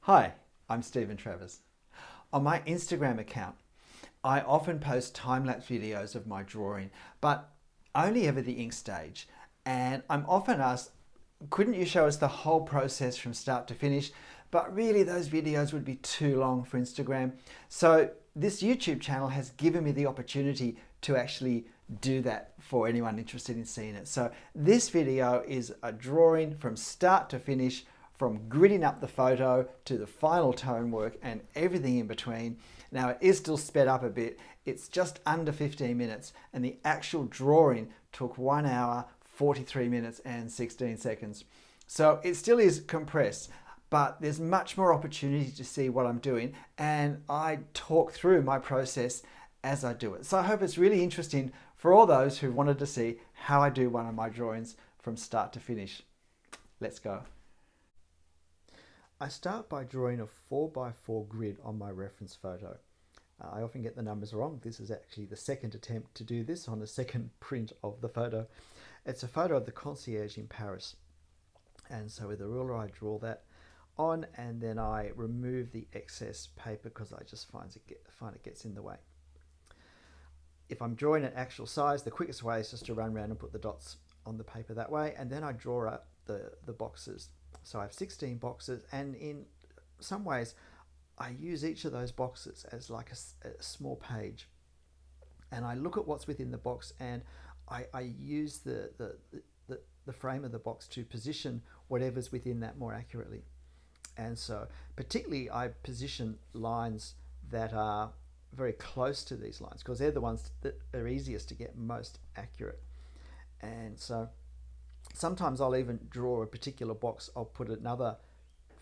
Hi, I'm Travers. On my Instagram account, I often post time-lapse videos of my drawing, but only ever the ink stage. And I'm often asked, couldn't you show us the whole process from start to finish? But really those videos would be too long for Instagram. So this YouTube channel has given me the opportunity to actually do that for anyone interested in seeing it. So this video is a drawing from start to finish, from gridding up the photo to the final tone work and everything in between. Now it is still sped up a bit. It's just under 15 minutes and the actual drawing took 1 hour, 43 minutes and 16 seconds. So it still is compressed, but there's much more opportunity to see what I'm doing, and I talk through my process as I do it. So I hope it's really interesting for all those who wanted to see how I do one of my drawings from start to finish. Let's go. I start by drawing a 4x4 grid on my reference photo. I often get the numbers wrong. This is actually the second attempt to do this on the second print of the photo. It's a photo of the concierge in Paris. And so with a ruler I draw that on, and then I remove the excess paper because I just find it gets in the way. If I'm drawing an actual size, the quickest way is just to run around and put the dots on the paper that way, and then I draw up the boxes. So I have 16 boxes, and in some ways I use each of those boxes as like a small page, and I look at what's within the box, and I use the frame of the box to position whatever's within that more accurately. And so particularly I position lines that are very close to these lines because they're the ones that are easiest to get most accurate. And so sometimes I'll even draw a particular box. I'll put another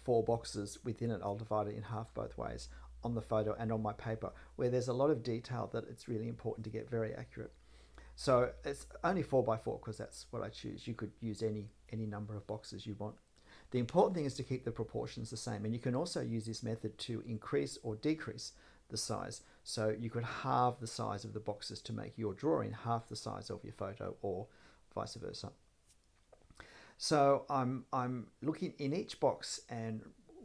4 boxes within it. I'll divide it in half both ways on the photo and on my paper, where there's a lot of detail that it's really important to get very accurate. So it's only 4x4 because that's what I choose. You could use any number of boxes you want. The important thing is to keep the proportions the same, and you can also use this method to increase or decrease the size. So you could halve the size of the boxes to make your drawing half the size of your photo, or vice versa. So I'm looking in each box and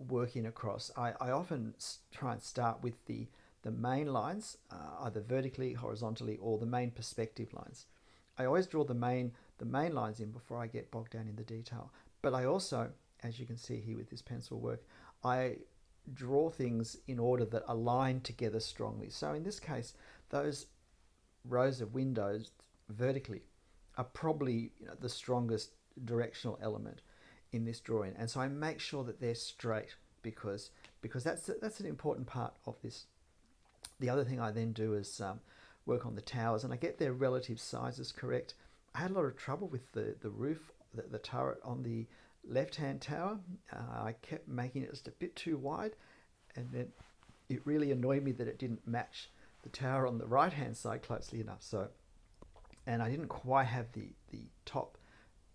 working across. I often try and start with the main lines, either vertically, horizontally, or the main perspective lines. I always draw the main lines in before I get bogged down in the detail. But I also, as you can see here with this pencil work, I draw things in order that align together strongly. So in this case, those rows of windows vertically are probably the strongest directional element in this drawing, and so I make sure that they're straight because that's an important part of this. The other thing I then do is work on the towers, and I get their relative sizes correct. I had a lot of trouble with the roof, the turret on the left-hand tower. I kept making it just a bit too wide, and then it really annoyed me that it didn't match the tower on the right-hand side closely enough. And I didn't quite have the top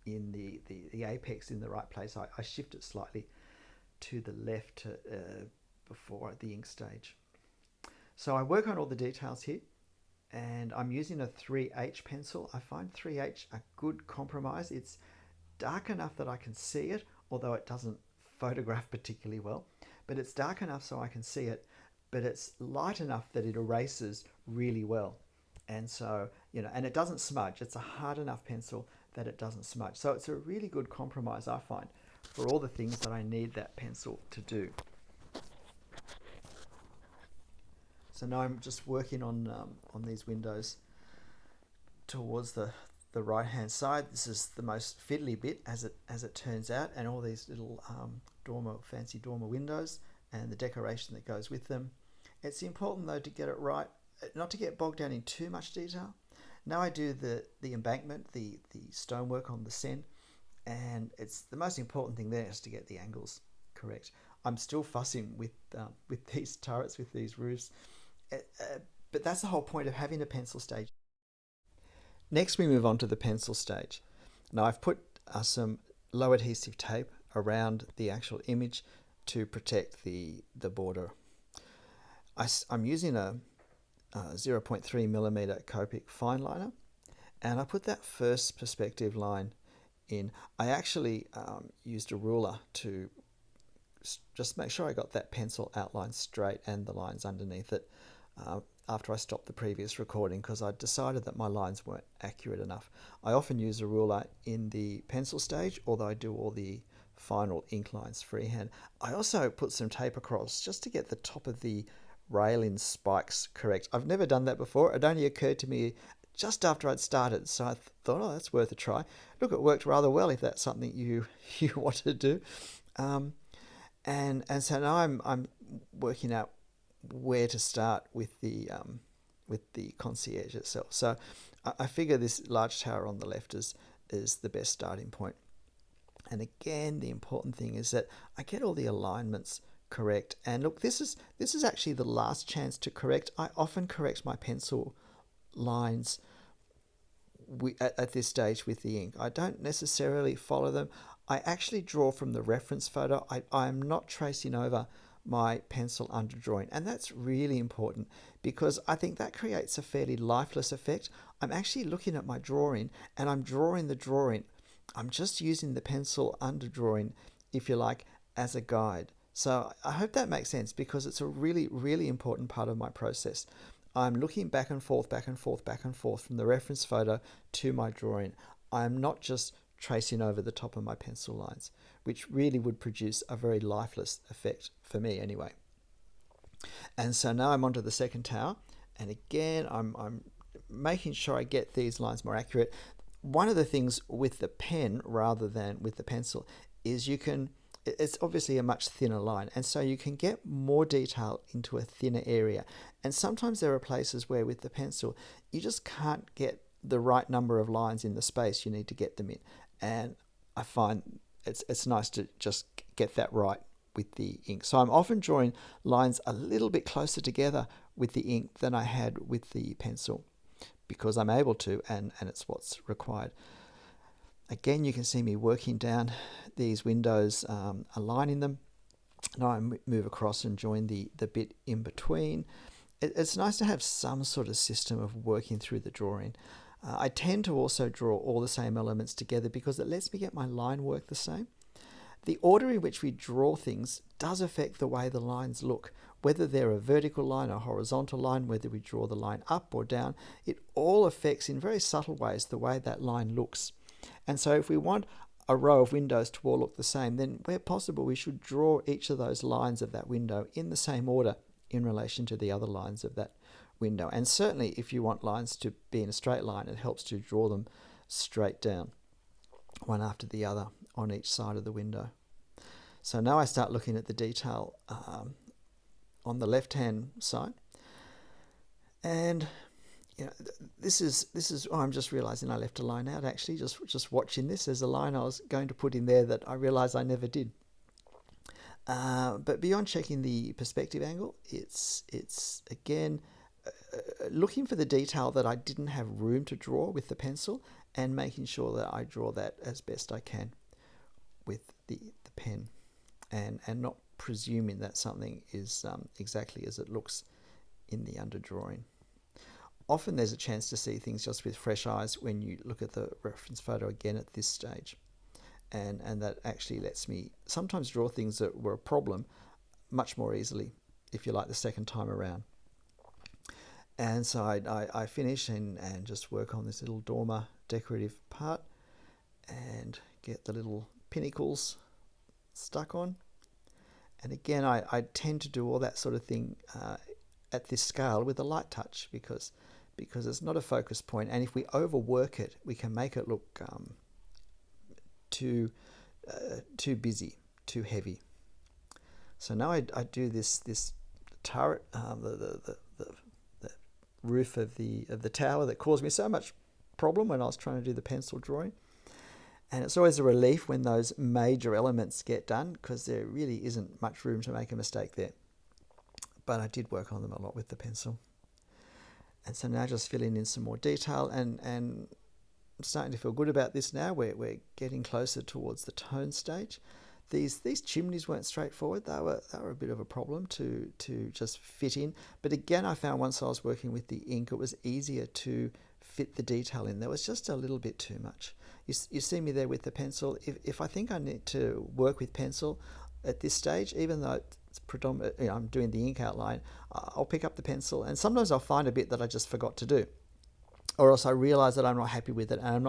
in the apex in the right place. I shift it slightly to the left before the ink stage. So I work on all the details here, and I'm using a 3H pencil. I find 3H a good compromise. It's dark enough that I can see it, although it doesn't photograph particularly well, but it's dark enough so I can see it, but it's light enough that it erases really well. And so, and it doesn't smudge. It's a hard enough pencil that it doesn't smudge. So it's a really good compromise, I find, for all the things that I need that pencil to do. So now I'm just working on these windows towards the right-hand side. This is the most fiddly bit, as it turns out, and all these little fancy dormer windows and the decoration that goes with them. It's important though to get it right, not to get bogged down in too much detail. Now I do the embankment, the stonework on the Seine, and it's the most important thing there is to get the angles correct. I'm still fussing with these turrets, with these roofs, but that's the whole point of having a pencil stage. Next we move on to the pencil stage. Now I've put some low adhesive tape around the actual image to protect the border. I'm using a 0.3 millimeter Copic fine liner, and I put that first perspective line in. I actually used a ruler to just make sure I got that pencil outline straight and the lines underneath it after I stopped the previous recording, because I decided that my lines weren't accurate enough. I often use a ruler in the pencil stage, although I do all the final ink lines freehand. I also put some tape across just to get the top of the rail-in spikes correct. I've never done that before. It only occurred to me just after I'd started, so I thought, oh, that's worth a try. Look, it worked rather well if that's something you want to do. And so now I'm working out where to start with the concierge itself. So I figure this large tower on the left is the best starting point. And again, the important thing is that I get all the alignments correct. And look, this is actually the last chance to correct. I often correct my pencil lines at this stage with the ink. I don't necessarily follow them. I actually draw from the reference photo. I am not tracing over my pencil underdrawing, and that's really important because I think that creates a fairly lifeless effect. I'm actually looking at my drawing and I'm drawing the drawing. I'm just using the pencil underdrawing, if you like, as a guide. So I hope that makes sense, because it's a really, really important part of my process. I'm looking back and forth, back and forth, back and forth from the reference photo to my drawing. I'm not just tracing over the top of my pencil lines, which really would produce a very lifeless effect for me anyway. And so now I'm onto the second tower, and again I'm making sure I get these lines more accurate. One of the things with the pen rather than with the pencil is it's obviously a much thinner line, and so you can get more detail into a thinner area. And sometimes there are places where with the pencil you just can't get the right number of lines in the space you need to get them in. And I find it's nice to just get that right with the ink. So I'm often drawing lines a little bit closer together with the ink than I had with the pencil, because I'm able to, and it's what's required. Again, you can see me working down these windows, aligning them. Now I move across and join the bit in between. It's nice to have some sort of system of working through the drawing. I tend to also draw all the same elements together because it lets me get my line work the same. The order in which we draw things does affect the way the lines look, whether they're a vertical line or horizontal line, whether we draw the line up or down. It all affects in very subtle ways the way that line looks. And so if we want a row of windows to all look the same, then where possible we should draw each of those lines of that window in the same order in relation to the other lines of that window. And certainly if you want lines to be in a straight line, it helps to draw them straight down, one after the other on each side of the window. So now I start looking at the detail on the left hand side, and this is I'm just realizing I left a line out. Actually, just watching this, there's a line I was going to put in there that I realized I never did. But beyond checking the perspective angle, it's again looking for the detail that I didn't have room to draw with the pencil, and making sure that I draw that as best I can with the pen, and not presuming that something is exactly as it looks in the underdrawing. Often there's a chance to see things just with fresh eyes when you look at the reference photo again at this stage. And that actually lets me sometimes draw things that were a problem much more easily, if you like, the second time around. And so I finish and just work on this little dormer decorative part and get the little pinnacles stuck on. And again, I tend to do all that sort of thing at this scale with a light touch, because it's not a focus point, and if we overwork it, we can make it look too busy, too heavy. So now I do this turret, the roof of the tower that caused me so much problem when I was trying to do the pencil drawing. And it's always a relief when those major elements get done, because there really isn't much room to make a mistake there. But I did work on them a lot with the pencil. And so now just filling in some more detail, and I'm starting to feel good about this now. We're getting closer towards the tone stage. These chimneys weren't straightforward. They were a bit of a problem to just fit in. But again, I found once I was working with the ink, it was easier to fit the detail in. There was just a little bit too much. You see me there with the pencil. If I think I need to work with pencil, at this stage, even though it's predominant, I'm doing the ink outline, I'll pick up the pencil, and sometimes I'll find a bit that I just forgot to do, or else I realize that I'm not happy with it, and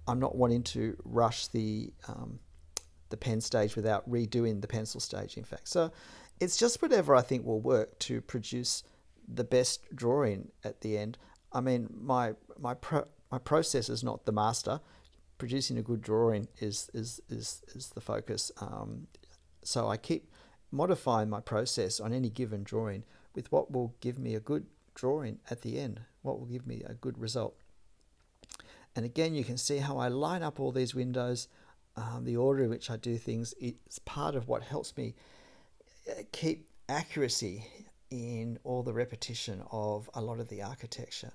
I'm not wanting to rush the pen stage without redoing the pencil stage, in fact. So it's just whatever I think will work to produce the best drawing at the end. I mean, my process is not the master. Producing a good drawing is the focus. So I keep modifying my process on any given drawing with what will give me a good drawing at the end, what will give me a good result. And again, you can see how I line up all these windows. The order in which I do things is part of what helps me keep accuracy in all the repetition of a lot of the architecture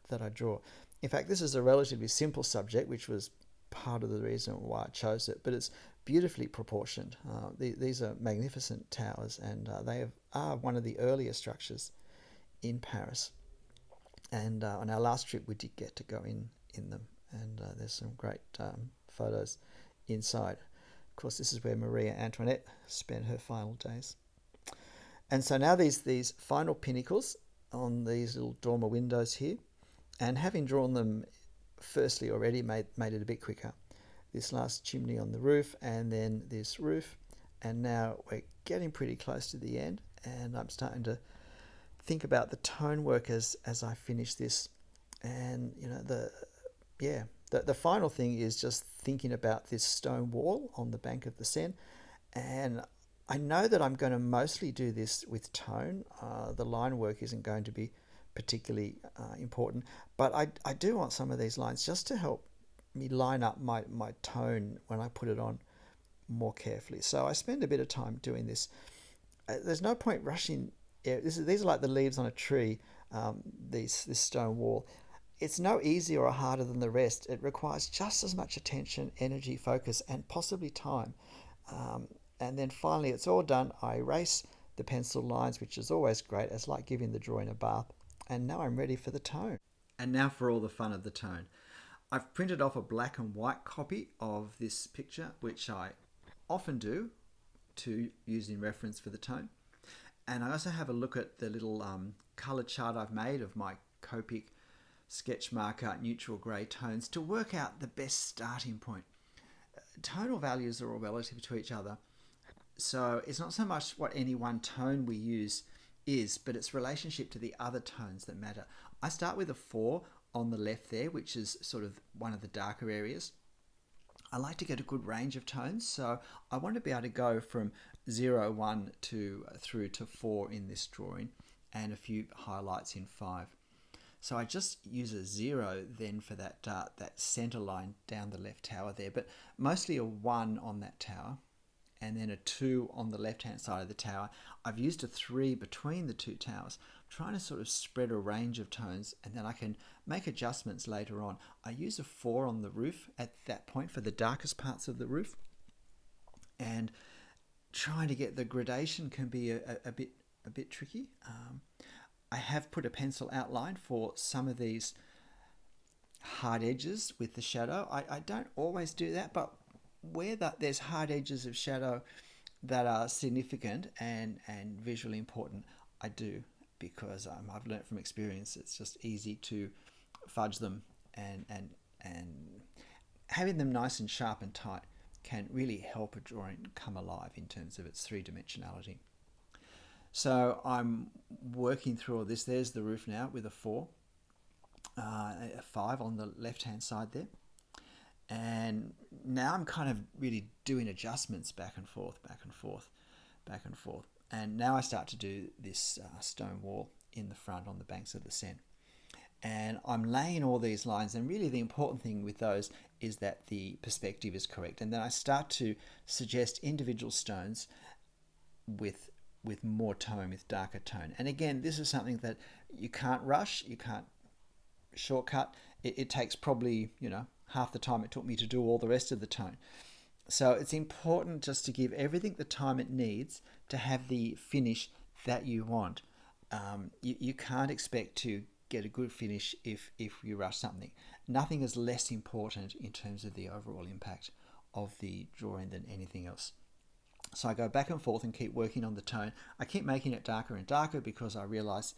that I draw. In fact, this is a relatively simple subject, which was part of the reason why I chose it, but it's beautifully proportioned. These are magnificent towers, and they are one of the earlier structures in Paris. And on our last trip, we did get to go in them, and there's some great photos inside. Of course, this is where Marie Antoinette spent her final days. And so now these final pinnacles on these little dormer windows here, and having drawn them firstly already made it a bit quicker. This last chimney on the roof, and then this roof, and now we're getting pretty close to the end, and I'm starting to think about the tone work as I finish this. And the final thing is just thinking about this stone wall on the bank of the Seine. And I know that I'm going to mostly do this with tone. The line work isn't going to be particularly important, but I do want some of these lines just to help me line up my tone when I put it on more carefully. So I spend a bit of time doing this. There's no point rushing. These are like the leaves on a tree, this stone wall. It's no easier or harder than the rest. It requires just as much attention, energy, focus, and possibly time. And then finally it's all done. I erase the pencil lines, which is always great. It's like giving the drawing a bath. And now I'm ready for the tone. And now for all the fun of the tone. I've printed off a black and white copy of this picture, which I often do to use in reference for the tone. And I also have a look at the little colour chart I've made of my Copic sketch marker neutral grey tones to work out the best starting point. Tonal values are all relative to each other, so it's not so much what any one tone we use is, but its relationship to the other tones that matter. I start with a 4 on the left there, which is sort of one of the darker areas. I like to get a good range of tones, so I want to be able to go from 0, 1 through to 4 in this drawing, and a few highlights in 5. So I just use a 0 then for that center line down the left tower there, but mostly a 1 on that tower, and then a 2 on the left-hand side of the tower. I've used a 3 between the two towers, trying to sort of spread a range of tones, and then I can make adjustments later on. I use a 4 on the roof at that point for the darkest parts of the roof, and trying to get the gradation can be a bit tricky. I have put a pencil outline for some of these hard edges with the shadow. I don't always do that, but where there's hard edges of shadow that are significant and visually important, I do, because I've learnt from experience it's just easy to fudge them, and having them nice and sharp and tight can really help a drawing come alive in terms of its three-dimensionality. So I'm working through all this. There's the roof now with a 4, a 5 on the left-hand side there. And now I'm kind of really doing adjustments back and forth, back and forth, back and forth. And now I start to do this stone wall in the front on the banks of the Seine. And I'm laying all these lines, and really the important thing with those is that the perspective is correct. And then I start to suggest individual stones with more tone, with darker tone. And again, this is something that you can't rush, you can't shortcut. It takes probably, half the time it took me to do all the rest of the tone. So it's important just to give everything the time it needs to have the finish that you want. You can't expect to get a good finish if you rush something. Nothing is less important in terms of the overall impact of the drawing than anything else. So I go back and forth and keep working on the tone. I keep making it darker and darker because I realize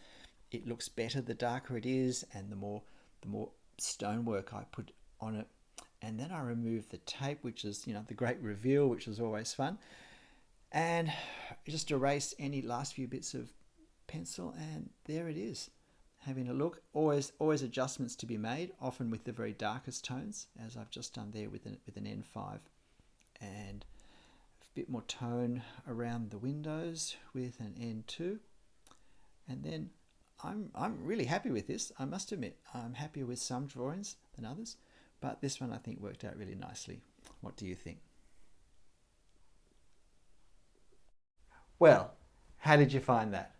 it looks better the darker it is, and the more stonework I put on it. And then I remove the tape, which is, the great reveal, which is always fun. And just erase any last few bits of pencil, and there it is. Having a look, always adjustments to be made, often with the very darkest tones, as I've just done there with an N5, and a bit more tone around the windows with an N2. And then I'm really happy with this. I must admit, I'm happier with some drawings than others, but this one I think worked out really nicely. What do you think? Well, how did you find that?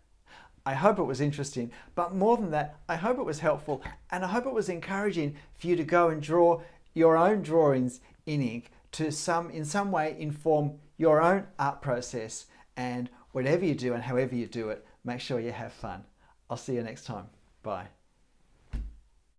I hope it was interesting, but more than that, I hope it was helpful, and I hope it was encouraging for you to go and draw your own drawings in ink to in some way inform your own art process. And whatever you do and however you do it, make sure you have fun. I'll see you next time. Bye.